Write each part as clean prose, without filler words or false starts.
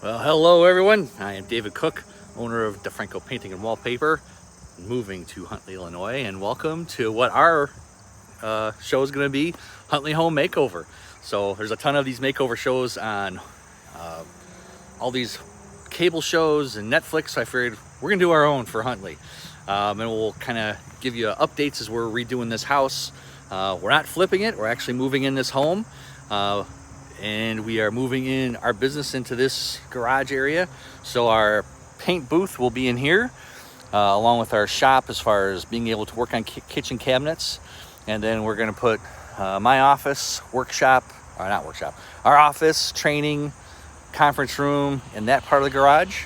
Well, hello everyone. I am David Cook, owner of D'Franco Painting and Wallpaper, moving to Huntley, Illinois, and welcome to what our show is going to be, Huntley Home Makeover. So there's a ton of these makeover shows on all these cable shows and Netflix. So I figured we're going to do our own for Huntley, and we'll kind of give you updates as we're redoing this house. We're not flipping it. We're actually moving in this home. And we are moving in our business into this garage area. So our paint booth will be in here, along with our shop as far as being able to work on kitchen cabinets. And then we're going to put my office, our office, training, conference room in that part of the garage.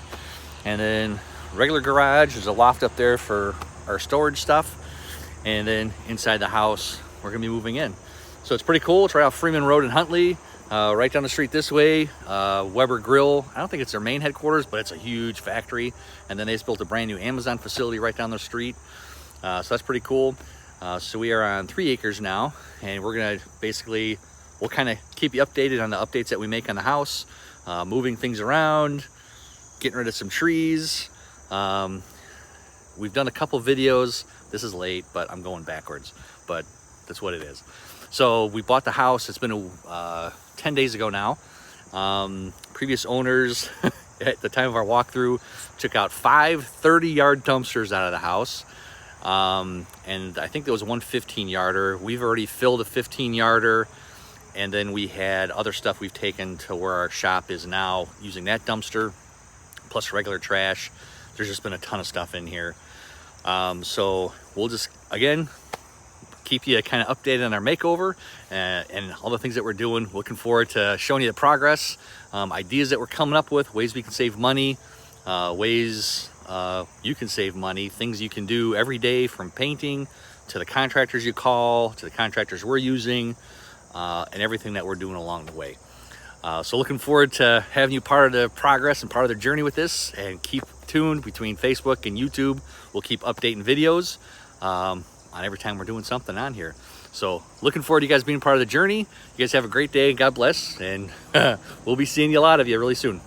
And then regular garage, there's a loft up there for our storage stuff. And then inside the house, we're going to be moving in. So it's pretty cool. It's right off Freeman Road in Huntley. Right down the street this way, Weber Grill. I don't think it's their main headquarters, but it's a huge factory. And then they just built a brand new Amazon facility right down the street. So that's pretty cool. So we are on 3 acres now, and we're gonna we'll kind of keep you updated on the updates that we make on the house, moving things around, getting rid of some trees. We've done a couple videos. This is late, but I'm going backwards, but that's what it is. So we bought the house. It's been 10 days ago now. Previous owners at the time of our walkthrough took out 5 30-yard dumpsters out of the house. And I think there was one 15-yarder. We've already filled a 15-yarder. And then we had other stuff we've taken to where our shop is now using that dumpster, plus regular trash. There's just been a ton of stuff in here. So we'll just, again, keep you kind of updated on our makeover and all the things that we're doing. Looking forward to showing you the progress, ideas that we're coming up with, ways we can save money, ways you can save money, things you can do every day, from painting to the contractors you call, to the contractors we're using, and everything that we're doing along the way. So looking forward to having you part of the progress and part of the journey with this, and keep tuned between Facebook and YouTube. We'll keep updating videos on every time we're doing something on here. So looking forward to you guys being part of the journey. You guys have a great day. God bless. And we'll be seeing a lot of you really soon.